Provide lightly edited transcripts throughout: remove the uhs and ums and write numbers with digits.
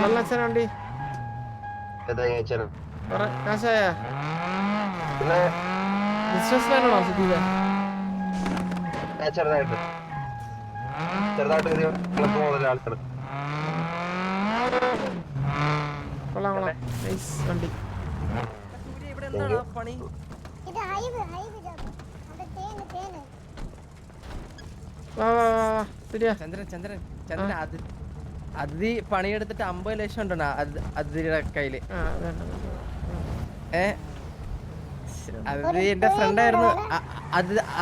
വണ്ടി കാശായ ബിസിനസ്മാനാണോ സിറ്റിയിലെ? ചെറുതായിട്ട് ക്ലബ് മുതൽ ആൾക്കാർ കൊള്ളാം നൈസ് വണ്ടി. അതിഥി പണിയെടുത്തിട്ട് 50 ലക്ഷം ഉണ്ടോ അതിഥിയുടെ കയ്യില്? അതിഥി എന്റെ ഫ്രണ്ടായിരുന്നു.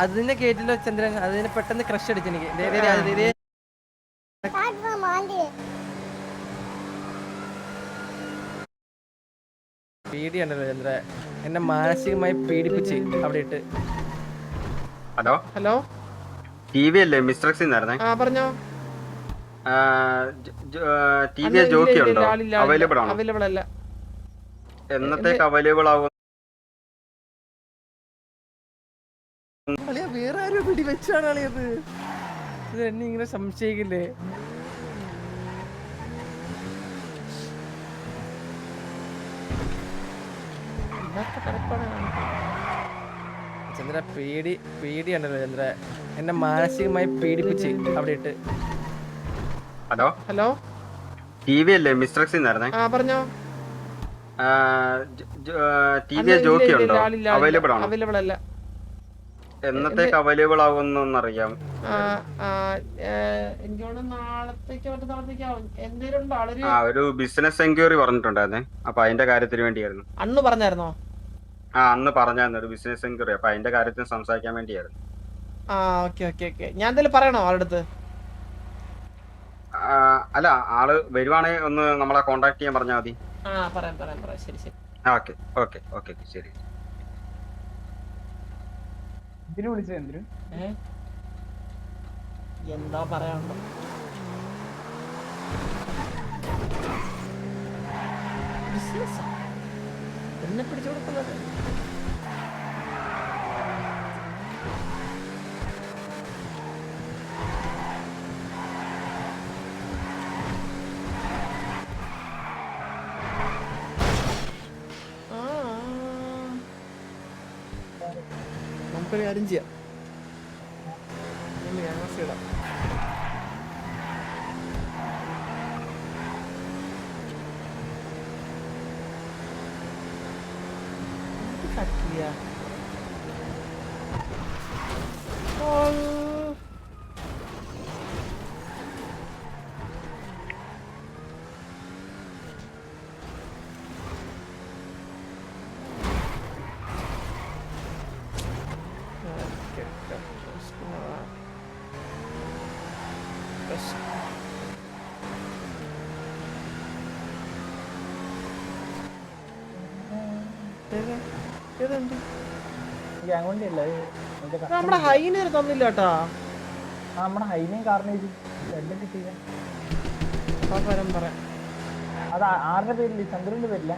അതിനെ കേട്ടില്ലോ ചന്ദ്രൻ? അതിനെ പെട്ടെന്ന് ക്രഷ് അടിച്ചു എനിക്ക്. പേടിയാണല്ലോ ചന്ദ്ര, എന്നെ മാനസികമായി പീഡിപ്പിച്ച് അവിടെ ഇട്ട്. ഹലോ ഹലോ, ടി വി അല്ലേ മിസ്റ്റർ എക്സിന്നായിരുന്നേ? പറഞ്ഞോ. ടി വി ജോക്കി ഉണ്ടോ? അവൈലബിൾ ആണോ? അവൈലബിൾ അല്ല. എന്നത്തേക്ക് അവൈലബിൾ ആവും? വേറെ ആരും പിടി വെച്ചാണ് അളിയത്. ഇത് എന്നെ ഇങ്ങനെ സംശയിക്കില്ലേ? ചന്ദ്ര പേടിയാണല്ലോ ചന്ദ്ര, എന്നെ മാനസികമായി പീഡിപ്പിച്ച് അവിടെ ഇട്ട്. ഹലോ ഹലോ, ടി വി അല്ലേ മിസ്റ്റർ എക്സിന്നായിരുന്നേ? പറഞ്ഞോ. ടി വി ജോക്കി ഉണ്ടോ? അവൈലബിൾ ആണോ? അവൈലബിൾ അല്ല. എന്നത്തേക്ക് അവൈലബിൾ ആവുന്നറിയാം? ഒരു ബിസിനസ് എൻക്വയറി പറഞ്ഞിട്ടുണ്ടായിരുന്നേ, അപ്പൊ അതിന്റെ കാര്യത്തിന് വേണ്ടിയായിരുന്നു. അന്ന് പറഞ്ഞായിരുന്നോ? അന്ന് പറഞ്ഞായിരുന്നു ഒരു ബിസിനസ് എൻക്വയറി, അപ്പൊ അതിന്റെ കാര്യത്തിന് സംസാരിക്കാൻ വേണ്ടിയായിരുന്നു. ഞാൻ എന്തെങ്കിലും പറയണോ ആളുടെ അടുത്ത്? അല്ല, ആള് വരുവാണെങ്കിൽ ഒന്ന് നമ്മളെ കോണ്ടാക്ട് ചെയ്യാൻ പറഞ്ഞാൽ മതി. പറയാം. ശരി ശരി. ഓക്കെ ശരി. എന്താ പറയാനുണ്ടോ? എന്നെ പിടിച്ചു കൊടുക്കുന്നത് നമുക്കൊരു കാര്യം ചെയ്യാം. ഇടാം. നമ്മുടെ ഹൈനർ തന്നില്ല കേട്ടാ. നമ്മുടെ ഹൈനയും കാർണേജ് രണ്ടും കിട്ടിയില്ല. പറയാം. അത് ആരുടെ പേരില്ല? ചന്ദ്രന്റെ പേരില്ല.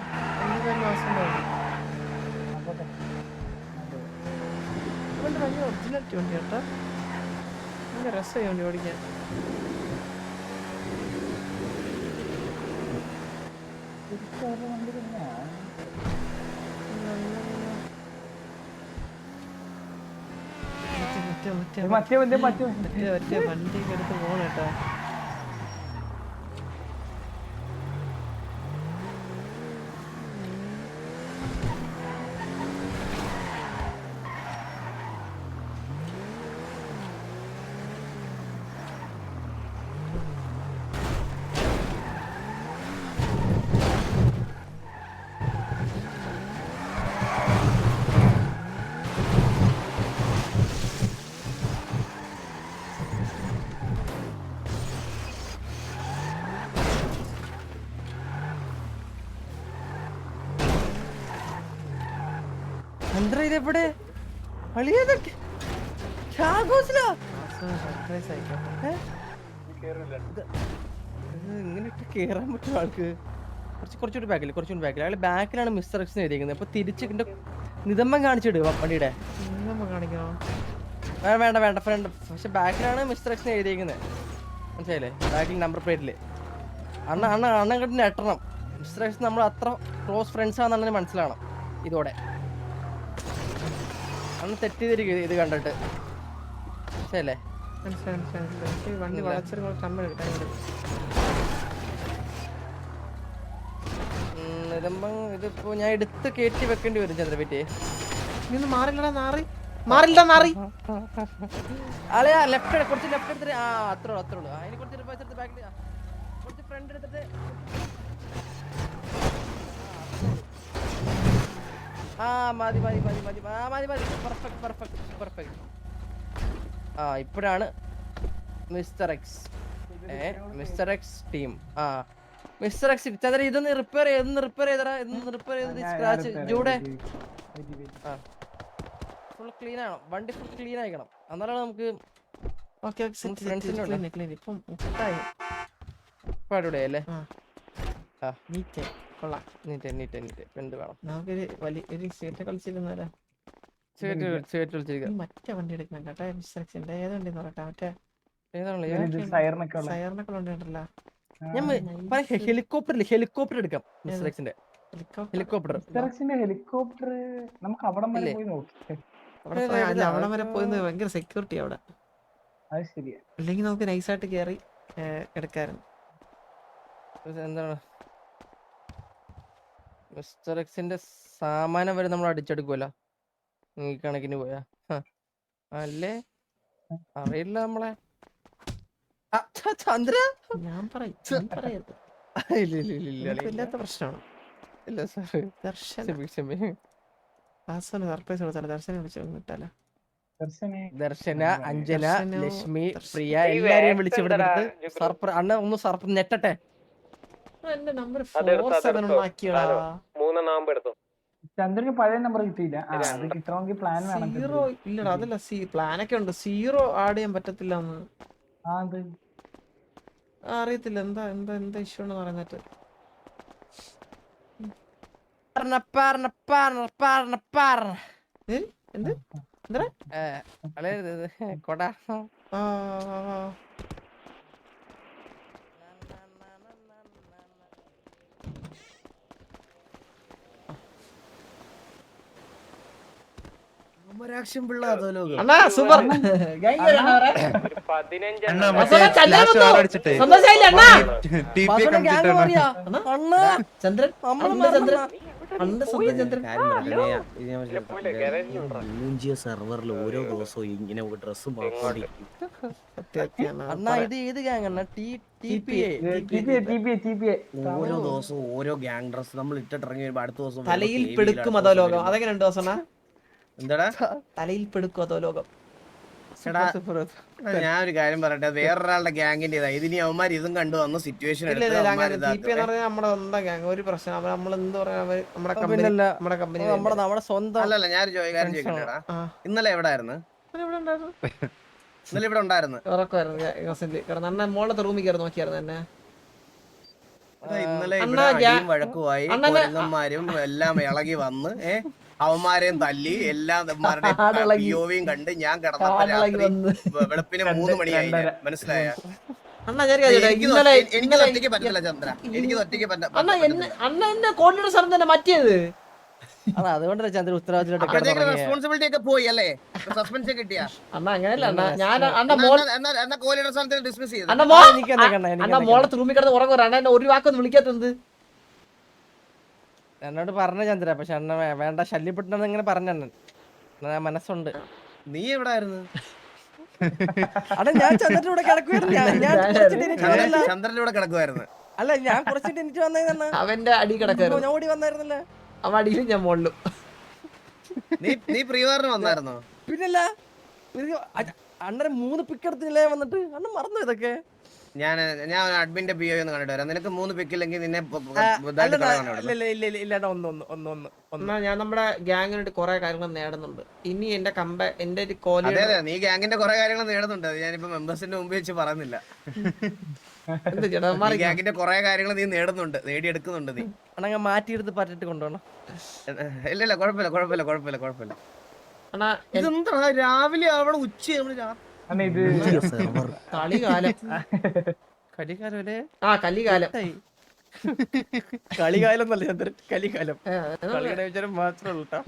ഒറിജിനാലിറ്റി വണ്ടി കേട്ടാ, നല്ല രസമായി വണ്ടി ഓടിക്കാൻ. വണ്ടി തന്നെയാണ്. മറ്റേ വണ്ടിയൊക്കെ എടുത്ത് പോണേട്ടാ. ചന്ദ്ര ഇതെവിടെ? ഇങ്ങനെ കേറാൻ പറ്റും ആൾക്ക്? കുറച്ചുകൂടി ബാക്കിൽ അയാൾ ബാക്കിലാണ് മിസ്റ്റർ എക്സ് എഴുതിയിരിക്കുന്നത്. അപ്പൊ തിരിച്ച് നിതംബം കാണിച്ചിടുക വണ്ടിയുടെ. വേണ്ട ഫ്രണ്ട്, പക്ഷെ ബാക്കിലാണ് മിസ്റ്റർ എക്സ് എഴുതിയിരിക്കുന്നത്, മനസ്സിലായില്ലേ? ബാക്കിൽ നമ്പർ പ്ലേറ്റില് അണ്ണൻ കണ്ട് ഞെട്ടണം. മിസ്റ്റർ എക്സ് നമ്മൾ അത്ര ക്ലോസ് ഫ്രണ്ട്സ് ആണെന്ന് മനസ്സിലാവണം ഇതോടെ. അന്ന് തെറ്റിദ്ധരിക്കും ഇത് കണ്ടിട്ട്. ശരിയല്ലേ? മനസ്സിലായി. വണ്ടി വളച്ചൊരു കമ്മൽ കിട്ടാൻ ഇതിപ്പോ ഞാൻ എടുത്ത് കയറ്റി വെക്കേണ്ടി വരും ചന്ദ്രപറ്റി. നീ മാറില്ലടാ നാറി. അളയാ ലെഫ്റ്റ് കുറച്ച് ലെഫ്റ്റ് എടുത്തിട്ട് അത്രേ ഉള്ളൂ. അതിന് കുറച്ച് റിവേഴ്സ് എടുത്ത് ബാക്കിൽ കുറച്ച് ഫ്രണ്ട് എടുത്തിട്ട് മതി. പെർഫെക്റ്റ്. ഇപ്പോഴാണ് mister X team. Mister X Chandra ഇതൊന്ന് റിപ്പയർ ചെയ്ത് സ്ക്രാച്ച് ജൂടെ ഫുൾ ക്ലീൻ ആണോ? വണ്ടി ഫുൾ ക്ലീൻ ആയിക്കണം. എന്നാലാണ് നമുക്ക് അടിപൊളിയല്ലേ? നീറ്റ് എന്ത് വേണം? മറ്റേ വണ്ടി എടുക്കണം കേട്ടോ. മിസ്റ്റർ ഏത് വണ്ടി പറയട്ടെ? മറ്റേ ഹെലികോപ്റ്റർ എടുക്കാം. മിസ്റ്റർ എക്സിന്റെ ഹെലികോപ്റ്റർ നമുക്ക് അവിടം വരെ പോയി നോക്കി. അവിടെ വരെ പോയി ഭയങ്കര സെക്യൂരിറ്റി അവിടെ. അത് ശരിയാ. അല്ലെങ്കിൽ നമുക്ക് നൈസായിട്ട് കയറി എടുക്കാറുണ്ട്. എന്താണ് മിസ്റ്റർ എക്സിന്റെ സാമാനം വരെ നമ്മൾ അടിച്ചെടുക്കുമല്ലോ ഈ കണക്കിന് പോയാ. അല്ലേ അറിയില്ല നമ്മളെ ചന്ദ്ര. ഞാൻ പറയരുത്. ഇല്ലാത്ത പ്രശ്നമാണ്. ഇല്ല സാർ സർപ്രൈസ് കൊടുത്താലോ? ദർശനം വിളിച്ചു കിട്ടാലോ? ദർശന, അഞ്ജന, ലക്ഷ്മി, പ്രിയ എല്ലാരെയും വിളിച്ച് ഇവിടെ അണ്ണ ഒന്ന് നെട്ടട്ടെ. എന്റെ നമ്പർ 47 ആക്കിയടാ. ചന്ദ്രന് പഴയ നമ്പർ കിട്ടിയില്ല. അത് കിട്ടണമെങ്കിൽ പ്ലാൻ വേണം. സീറോ ഇല്ലടാ. അതല്ല പ്ലാനൊക്കെ ഉണ്ട്. 0 ആഡ് ചെയ്യാൻ പറ്റത്തില്ല എന്ന് അറിയത്തില്ല. എന്താ ഇഷ്യൂ എന്ന് പറയുന്നിട്ട് കൊടാ അണ്ണാ സൂപ്പർ. ചന്ദ്രൻ സെർവറിൽ ഓരോ ദിവസവും ഇങ്ങനെ ഡ്രസ്സും ഓരോ ദിവസവും ഓരോ ഗ്യാങ് ഡ്രസ് നമ്മൾ ഇട്ടിട്ടിറങ്ങി വരുമ്പോ അടുത്ത ദിവസം തലയിൽ പെടുക്കും അതോ ലോകം. അതെങ്ങനെ ഉണ്ട് ദിവസം? എന്താടാ തലയിൽ പെടുക്കും അതോ ലോകം? ഞാൻ ഒരു കാര്യം പറയട്ടെ, വേറൊരാളുടെ ഗ്യാങ്ങിന്റെ ഇതിനി അവന്മാർ ഇതും കണ്ടു വന്ന സിറ്റുവേഷൻ നമ്മുടെ സ്വന്തം ഗ്യാങ്. ഒരു പ്രശ്നം നമ്മൾ എന്ത് പറയാ നമ്മുടെ കമ്പനി നമ്മുടെ സ്വന്തം. അല്ലല്ല ഞാൻ ഒരു കാര്യം ചോദിക്കട്ടെടാ, ഇന്നലെ എവിടെ ആയിരുന്നു? ഇന്നലെ ഇവിടെ ഉണ്ടായിരുന്നു. ഉറക്കമായിരുന്നു. മോളത്തെ റൂമിൽ കയറി നോക്കിയായിരുന്നു എന്നെ. ഇന്നലെ അടിയും വഴക്കുമായി കൊരങ്ങന്മാരും എല്ലാം ഇളകി വന്ന് അവന്മാരെയും തല്ലി എല്ലാം പിഒവിയും കണ്ട് ഞാൻ കിടന്നപ്പോ രാത്രി വെളുപ്പിന് 3 മണിയായി. മനസ്സിലായ? എനിക്ക് ഒറ്റയ്ക്ക് പറ്റില്ല ചന്ദ്ര, എനിക്ക് ഒറ്റയ്ക്ക് അതുകൊണ്ടല്ലേ ചന്ദ്ര ഉത്തരവാദിത്തം റെസ്പോൺസിബിലിറ്റി ഒക്കെ പോയി അല്ലേ? സസ്പെൻഷൻ കിട്ടിയ ഡിസ്മിസ് ചെയ്തു. മോളെ റൂമിൽ കിടന്ന് ഉറങ്ങും. ഒരു വാക്കൊന്നും വിളിക്കാത്തത് എന്നോട് പറഞ്ഞ ചന്ദ്ര. പക്ഷെ അണ്ണ വേണ്ട ശല്യപ്പെട്ടെന്ന് ഇങ്ങനെ പറഞ്ഞണ്ണൻ. മനസ്സുണ്ട്. നീ എവിടെ ആയിരുന്നു? അടാ ഞാൻ ചന്ദ്രന്റെ കൂടെ കിടക്കുവായിരുന്നു. ചന്ദ്രന്റെ കൂടെ കിടക്കുവായിരുന്നു. അല്ല ഞാൻ കുറച്ചിട്ട് എനിക്ക് വന്നേന്ന്. അവന്റെ അടി കിടക്കായിരുന്നു. ഞാൻ ഓടി വന്നായിരുന്നല്ലേ. അവൻ അടിയിലും ഞാൻ മോളിലും. നീ പ്രീവാറിന് വന്നായിരുന്നോ? പിന്നല്ല അണ്ണനെ 3 പിക്ക് എടുത്തില്ലേ വന്നിട്ട്. അണ്ണൻ മറന്നു ഇതൊക്കെ. ഞാൻ അഡ്മിന്റെ പി ഒ ഒന്ന് കണ്ടിട്ട് വരാം. നിനക്ക് 3 പിക്കില്ലെങ്കിൽ നിന്നെ ഞാൻ നമ്മുടെ ഗ്യാങ്ങിനായിട്ട് കുറെ കാര്യങ്ങൾ നേടുന്നുണ്ട്. ഇനി എന്റെ നീ ഗ്യാങ്ങിന്റെ കുറെ കാര്യങ്ങൾ നേടുന്നുണ്ട്. ഞാനിപ്പോ മെമ്പേഴ്സിന്റെ മുമ്പ് വെച്ച് പറയുന്നില്ല. ഗ്യാങ്ങിന്റെ കുറെ കാര്യങ്ങൾ നീ നേടുന്നുണ്ട്, നേടിയെടുക്കുന്നുണ്ട്. നീ അണ്ണങ്ങ മാറ്റിയെടുത്ത് പറ്റിട്ട് കൊണ്ടുപോകണം. ഇല്ല കുഴപ്പമില്ല. ഇതെന്താ രാവിലെ അവിടെ ഉച്ച കലികാലം അല്ലേ ആ കലികാലം. കളികാലം എന്നല്ല ചന്ദ്രൻ, കലികാലം. ഏ, കളിയുടെ വിചാരം മാത്രമേ ഉള്ളൂ ട്ടോ.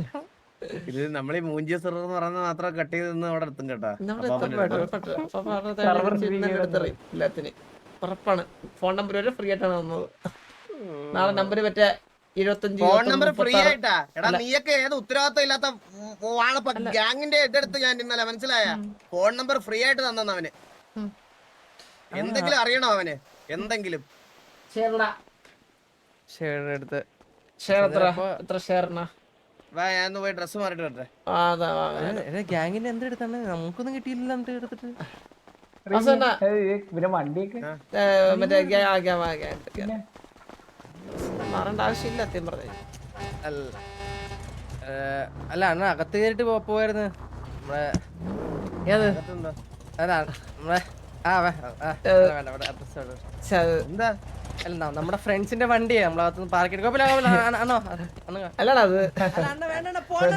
ഇത് നമ്മൾ ഈ മൂഞ്ചിയ സെർവർ എന്ന് പറയുന്നത് മാത്രം കട്ട് ചെയ്ത് നിന്ന് അവിടെ എത്തും കേട്ടാ. നമ്മള് അപ്പൊ അവന് ഉറപ്പായിട്ടും. അപ്പൊ പറഞ്ഞത് ഇന്ന് എടുത്തെറിയും എല്ലാത്തിനും. ഉറപ്പാണ്. ഫോൺ നമ്പർ വരെ ഫ്രീ ആയിട്ടാണ് വന്നത്. നാളെ നമ്പർ മറ്റേ 25 ഫോൺ നമ്പർ ഫ്രീ ആയിട്ടാ. എടാ നീയൊക്കെ ഏത് ഉത്തരവാദിത്തം ഇല്ലാത്ത ആളപ്പ ഗ്യാങ്ങിന്റെ ഇതെടുത്ത് ഞാൻ ഇന്നലെ മനസ്സിലായ. ഫോൺ നമ്പർ ഫ്രീ ആയിട്ട് തന്നെന്ന് അവന്. എന്തെങ്കിലും അറിയണോ അവന്? എന്തെങ്കിലും ഷെയർ എടുത്ത് ഷെയർ എത്ര ഷെയറിനാ? വാ ഞാൻ പോയി ഡ്രസ് മാറിട്ട് വരട്ടെ. ഗ്യാങ്ങിന്റെ എന്തെടുത്താണ് നമുക്കൊന്നും കിട്ടിയില്ല എന്നിട്ട് എടുത്തിട്ട്. പിന്നെ വണ്ടിയൊക്കെ മറ്റേ മാറേണ്ട ആവശ്യമില്ല സത്യം പറഞ്ഞു. അല്ല അണ്ണ അകത്ത് കയറിട്ട് പോവായിരുന്നു നമ്മളെ. ഏത് അല്ല നമ്മളെ എന്താ അല്ല നമ്മുടെ ഫ്രണ്ട്സിന്റെ വണ്ടിയാ നമ്മളകത്ത് പാർക്ക് ചെയ്ത്. കുഴപ്പമില്ല അണ്ണോ അല്ലടാ അത് അണ്ണ വേണ്ട പോണ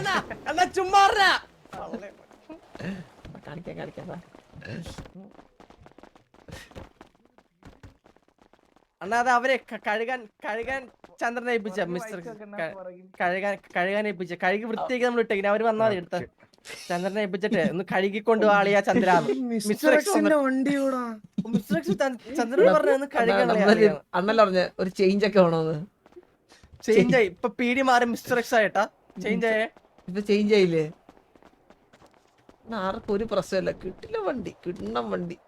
അല്ല ചുമ്മാ കാണിക്കാം. അണ്ണാ അത് അവരെ കഴുകാൻ ചന്ദ്രനെ ഏൽപ്പിച്ച മിസ്റ്റർ കഴുകാൻ ഏൽപ്പിച്ച കഴുകി വൃത്തിയാക്കി നമ്മൾ ഇട്ടേക്കിന്. അവര് വന്നാൽ എടുത്ത ചന്ദ്രനെ ഏൽപ്പിച്ചിട്ട് ഒന്ന് കഴുകിക്കൊണ്ട് ആളിയാ ചന്ദ്രാന്ന്. ചന്ദ്രൻ പറഞ്ഞു കഴുകാൻ. അണ്ണല്ല പറഞ്ഞ ഒരു ചേഞ്ച് ഒക്കെ വേണോന്ന്. ചേഞ്ച് ആയി ഇപ്പൊ പീടി മാറി മിസ്റ്റർ എക്സ് ആയിട്ടാ ചേഞ്ച് ആയേ. ഇപ്പൊ ചേഞ്ച് ആയില്ലേ? ആർക്കും ഒരു പ്രശ്നമില്ല. കിട്ടില്ല വണ്ടി, കിട്ടണം വണ്ടി.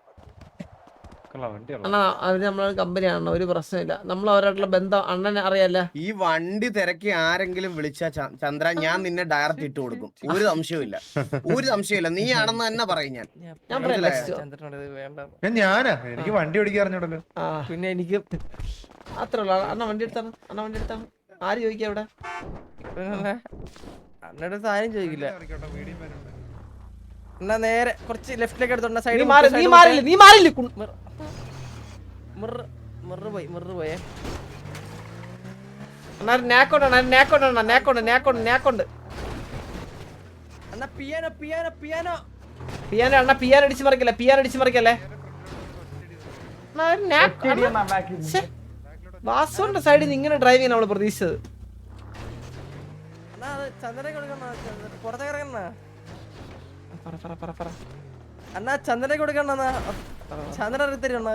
അണ്ണാ അവര് നമ്മളെ കമ്പനിയാണ്, ഒരു പ്രശ്നമില്ല. നമ്മൾ അവരായിട്ടുള്ള ബന്ധം അണ്ണനെ അറിയാല്ല. ഈ വണ്ടി തിരക്കി ആരെങ്കിലും വിളിച്ചാ ചന്ദ്ര ഞാൻ നിന്നെ ഡയറക്റ്റ് ഇട്ട് കൊടുക്കും. ഒരു സംശയമില്ല നീയാണെന്ന് തന്നെ പറയും ഞാൻ. ചന്ദ്രനോട് വേണ്ട. ഞാനാ എനിക്ക് വണ്ടി ഓടിക്കാൻ അറിഞ്ഞൂടല്ലോ. പിന്നെ എനിക്ക് അത്രേ ഉള്ളു. അണ്ണ വണ്ടി എടുത്താണ്. ആര് ചോദിക്കാ ഇവിടെ? അണ്ണയുടെ സാധനം ചോദിക്കില്ല. എന്നാ നേരെ കുറച്ച് ലെഫ്റ്റിലേക്ക് എടുത്തോണ്ട സൈഡ്. നീ മാറില്ല. മിറർ പോയേ. നാക്കൊണ്ട് അണ്ണാ പിയാനോ അണ്ണ പിയാൻ അടിച്ചു മറിക്കല്ലേ. വാസുവിന്റെ സൈഡിൽ നിന്ന് ഇങ്ങനെ ഡ്രൈവ് ചെയ്യാൻ നമ്മള് പ്രതീക്ഷിച്ചത്. അണ്ണാ അത് ചന്ദ്രനെ കൊടുക്കണ പുറത്തേക്ക് ഇറങ്ങണ. അണ്ണാ ചന്ദ്രനെ കൊടുക്കണ. ചന്ദ്രൻ അറിയത്തരുണ്ണ.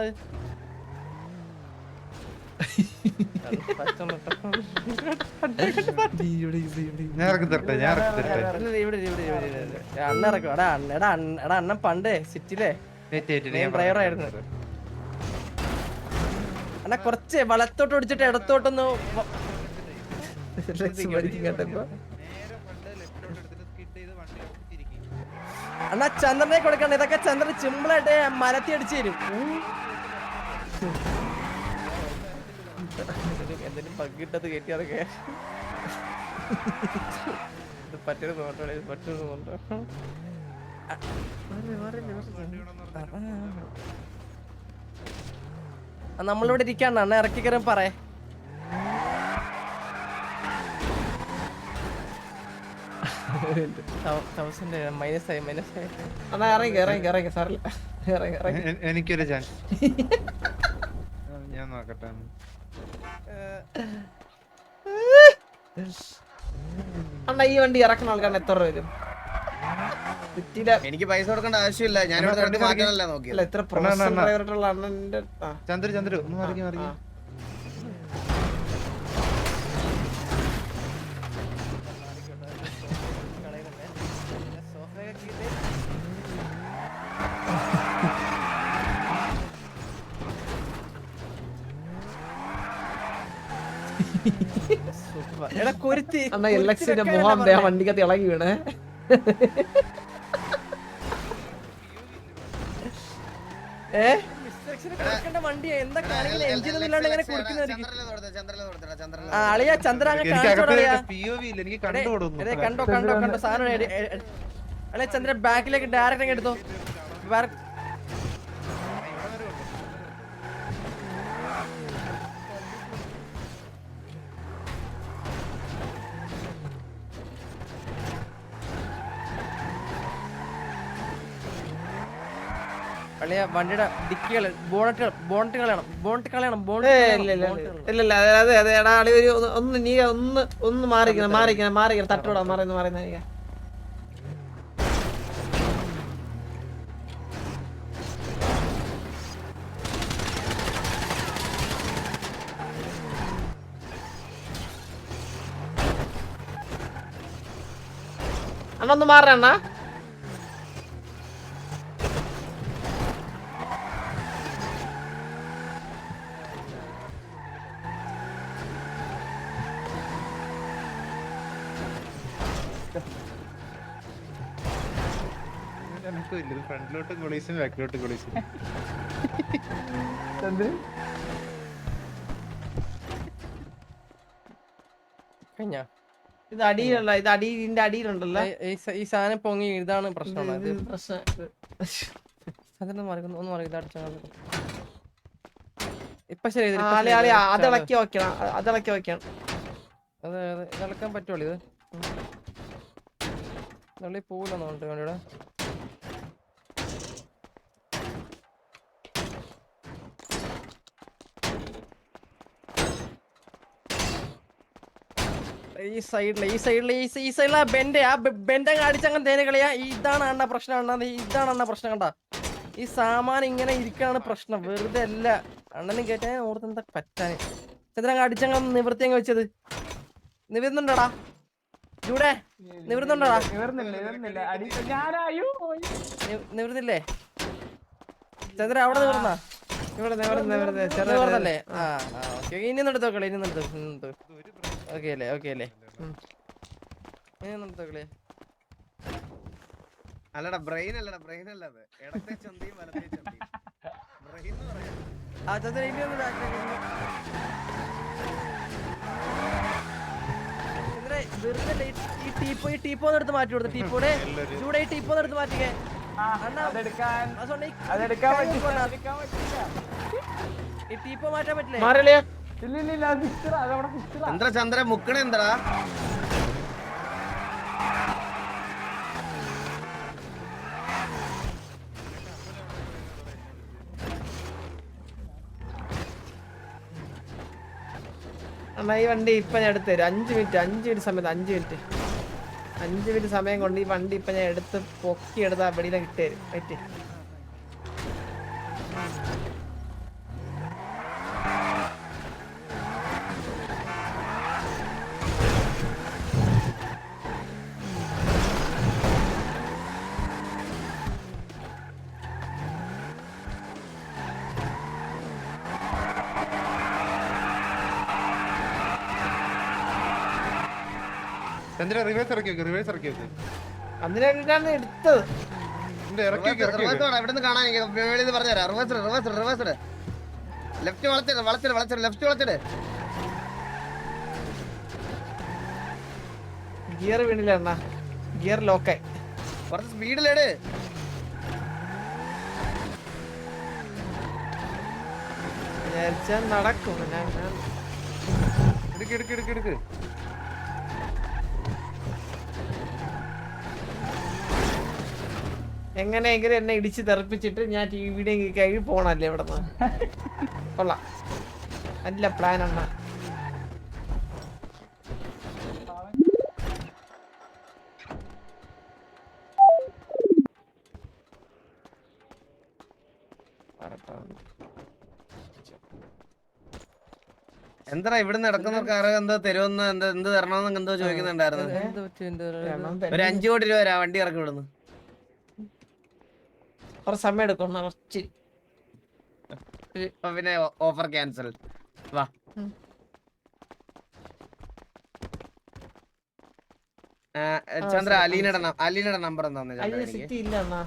അണ്ണ ഇറക്കും. എടാ അണ്ണൻ പണ്ടേ സിറ്റിയിലെ ഡ്രൈവറായിരുന്നു. അണ്ണാ കുറച്ച് വലത്തോട്ട് ഓടിച്ചിട്ട് ഇടത്തോട്ടൊന്ന് അണ്ണാ ചന്ദ്രനെ കൊടുക്കണ്ട. ഇതൊക്കെ ചന്ദ്രൻ സിമ്പിളായിട്ട് മലത്തി അടിച്ചു തരും. എന്തെങ്കിലും പങ്കിട്ടത് കയറ്റി അതൊക്കെ പറ്റുന്നുണ്ടോ? നമ്മളിവിടെ ഇരിക്കാണ്. അണ്ണ ഇറക്കി കയറാൻ പറയേ. മൈനസ് ആയി. ഇറങ്ങി സാറില്ല. എനിക്കൊരു ചാൻസ് ഞാൻ നോക്കട്ടെ. അണ്ണ ഈ വണ്ടി ഇറക്കുന്ന ആൾക്കാണ് എത്ര രൂപ വരും? എനിക്ക് പൈസ കൊടുക്കേണ്ട ആവശ്യമില്ല. ഞാനിവിടെ വണ്ടി മാറ്റാനല്ല നോക്കിയത്. എത്ര പ്രൊഫഷണൽ ഡ്രൈവറായിട്ടുള്ള അണ്ണന്റെ ചന്ദ്രു ഒന്ന് മറിഞ്ഞു. അണ്ണ എലക്ഷന്റെ മുഖം വണ്ടിക്കകത്ത് ഇളകി വീണേ. വണ്ടി എന്താ കാണിക്കുന്ന? എഞ്ചിനൊന്നും ഇല്ലാണ്ട് ഇങ്ങനെ കൊടുക്കുന്നതായിരിക്കും. കണ്ടോ സാധനം. അല്ലെ ചന്ദ്ര ബാക്കിലേക്ക് ഡയറക്റ്റ് അങ്ങ് എടുത്തോ. അളിയ വണ്ടിയുടെ ഡിക്കികള് ബോണറ്റ് കളയണം ഇല്ല അതെ അതെ എടാ അളി ഒരു ഒന്ന് നീ ഒന്ന് മാറിക്കണം തട്ടോടാ മാറുന്ന നീ അണ്ണൊന്ന് മാറണ ഫ്രണ്ടിലോട്ട് കൊളീസും ബാക്കിലോട്ട് കൊളീസും കഴിഞ്ഞ ഇത് അടിയിലുള്ള ഇതിന്റെ അടിയിലുണ്ടല്ലോ ഈ സാധനം പൊങ്ങി ഇതാണ് പ്രശ്നം ഇത് പ്രശ്നം അതൊന്ന് മറിക്കുന്നു ഒന്ന് മറിക്കുന്നത് അടിച്ചാൽ ഇപ്പൊ ശരി അതിളക്കി വെക്കണം അതെ ഇളക്കാൻ പറ്റുള്ളൂ ഇത് തള്ളി പോവില്ലെന്ന് പറഞ്ഞിട്ട് വണ്ടിയുടെ ഈ സൈഡിലെ ബെൻഡ് അടിച്ചങ്ങനെ തേനെ കളിയാ. ഇതാണ് അണ്ണ പ്രശ്നം കണ്ട. ഈ സാമാനം ഇങ്ങനെ ഇരിക്കാണ് പ്രശ്നം, വെറുതെ അല്ല. അണ്ണനും കേട്ടാ ഓർത്തെന്താ പറ്റാന്. ചന്ദ്രൻ അടിച്ചങ്ങ നിവൃത്തി അങ്ങ് വെച്ചത് നിവർന്നുണ്ടോടാ ഇവിടെ നിവർന്നുണ്ടോടാ? നിവർന്നില്ലേ ചന്ദ്ര? അവിടെ നിവർന്നാ? നിവർന്നല്ലേ? ആ ഓക്കെ. ഇനി എടുത്തോക്കളെ, ഇനി എടുത്തു. ഓക്കെ അല്ലേ? ഇനി എടുത്തോക്കളെ. അല്ലടാ ബ്രെയിൻ അല്ലത് ഇടത്തെ ചന്തിയും വലത്തെ ചന്തിയും ബ്രെയിൻ എന്ന് പറയാം. ആ ചന്ദ്ര ഇനി ഒന്ന് ബാക്കിലേക്ക് വെറുതെ ഈ ടീപ്പോ ഒന്ന് എടുത്ത് മാറ്റി കൊടുത്തു. ടീപ്പോടെ ചൂടെ ഈ ടീപ്പോ ഒന്ന് എടുത്ത് മാറ്റിക്കേ. ഈ ടീപ്പോ മാറ്റാൻ പറ്റില്ലേ? ചന്ദ്ര മുക്കണ എന്താടാ? അണ്ണാ ഈ വണ്ടി ഇപ്പൊ ഞാൻ എടുത്തു തരും. 5 മിനിറ്റ് സമയത്ത് 5 മിനിറ്റ് സമയം കൊണ്ട് ഈ വണ്ടി ഇപ്പൊ ഞാൻ എടുത്ത് പൊക്കിയെടുത്ത് വെളിയിലെ കിട്ടുതരും. പറ്റി ചന്ദ്ര റിവേഴ്സ് ഇറക്കി വെക്ക്. അതിനാണ് എടുത്തത്. എവിടെന്ന് കാണാൻ പറഞ്ഞുതരാം. Reverse left വളച്ചിട്. ഗിയർ വീണില്ല അണ്ണാ, ഗിയർ ലോക്കായി. കുറച്ച് സ്പീഡിലേട്. വിചാരിച്ചാൽ നടക്കും. എടുക്ക്. എങ്ങനെയെങ്കിലും എന്നെ ഇടിച്ച് തെറിപ്പിച്ചിട്ട് ഞാൻ ടിവിയുടെ കഴിഞ്ഞ് പോണല്ലേ ഇവിടെ നിന്ന്. കൊള്ളാം, നല്ല പ്ലാൻ അണ്ണ. എന്താ ഇവിടുന്ന് നടക്കുന്നവർക്ക് അറിയാം എന്താ തരുമെന്ന്, എന്ത് തരണമെന്ന് എന്തോ ചോദിക്കുന്നുണ്ടായിരുന്നു. ഒരു 5 കോടി രൂപ തരാം വണ്ടി ഇറക്കി വിടുന്നു. കുറച്ച് സമയം എടുക്കും കുറച്ച്. പിന്നെ ഓഫർ ക്യാൻസൽ. വാ ചന്ദ്ര, അലീനയുടെ നമ്പർ എന്താ? സിറ്റി ഇല്ല അണ്ണാ.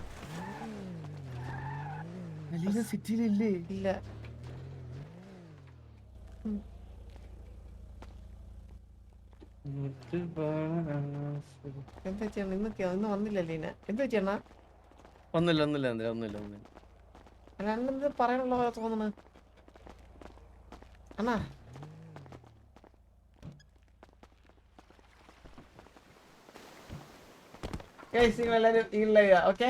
അലീന സിറ്റിയിലില്ലേ? ഇല്ല. എന്താ ചെയ്യണം? ഇന്ന് വന്നില്ല ലീന. എന്താ ചെയ്യണ? ഒന്നുമില്ല. അല്ല അന്നെന്ത് പറയാനുള്ള തോന്നുന്നു അണ്ണാ? എല്ലാരും ഈ ലൈവ് ഓക്കെ.